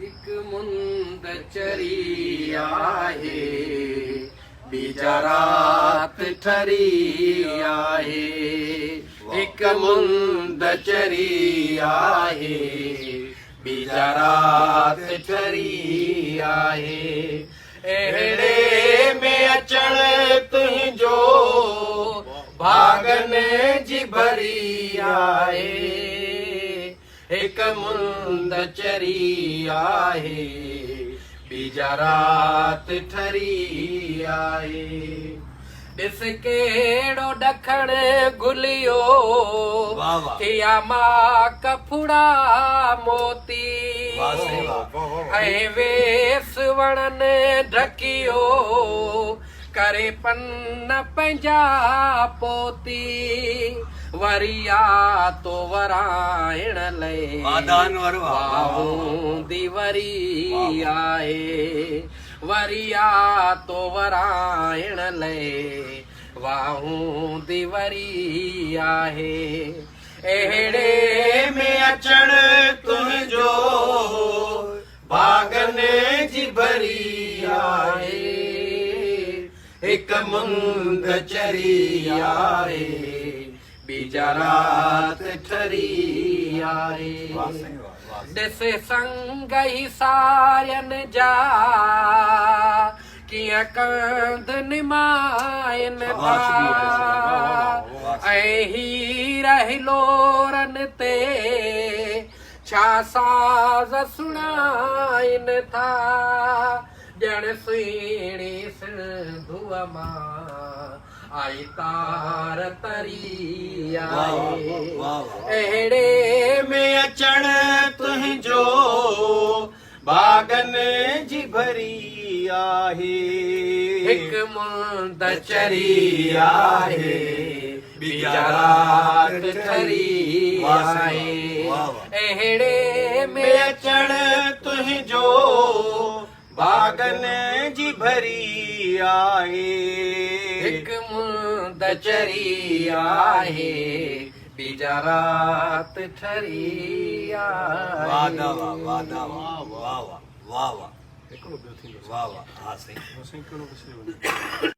हिक मुंद चरी आहे, बीजा रात ठरी आहे। हिक मुंद चरी आहे, बीजा रात ठरी आहे। अहिड़े में अचण तुंहिंजो भागन जी भरी आहे। हिक मुंद चरी आहे, बीजा रात ठरी आहे। ॾिस कहिड़ो ॾखण गुलियो, थिया मां कफुड़ा मोती। ऐं वेस वणनि ढकियो, करे पन पंहिंजा पोती। वरिया तो वराइण लए वाहूंदी वरी आहे। वरिया तो वराइण लए वाहूंदी वरी आहे। अहिड़े में अचण तुंहिंजो भागन जी भरी आहे। हिक मुंद चरी आहे, बीजा रात ठरी आहे। ॾिस संग ई सारियनि जा कीअं कंद निमाइन था। ऐं हीर हिलोरनि ते छा साज़ सुणाइन था। ॼण सुहिणी सिंधुअ मां आई तार तरी आहे। अहिड़े में अचण तुंहिंजो भागन जी भरी आहे। हिक मुंद चरी आहे, बीजा रात ठरी आहे। अहिड़े में अचण तुंहिंजो भागन जी भरी आहे। हिक मुंद चरी आहे, बीजा रात ठरी आहे। वाह वाह वाह वाह वाह वाह वाह वाह वाह वाह।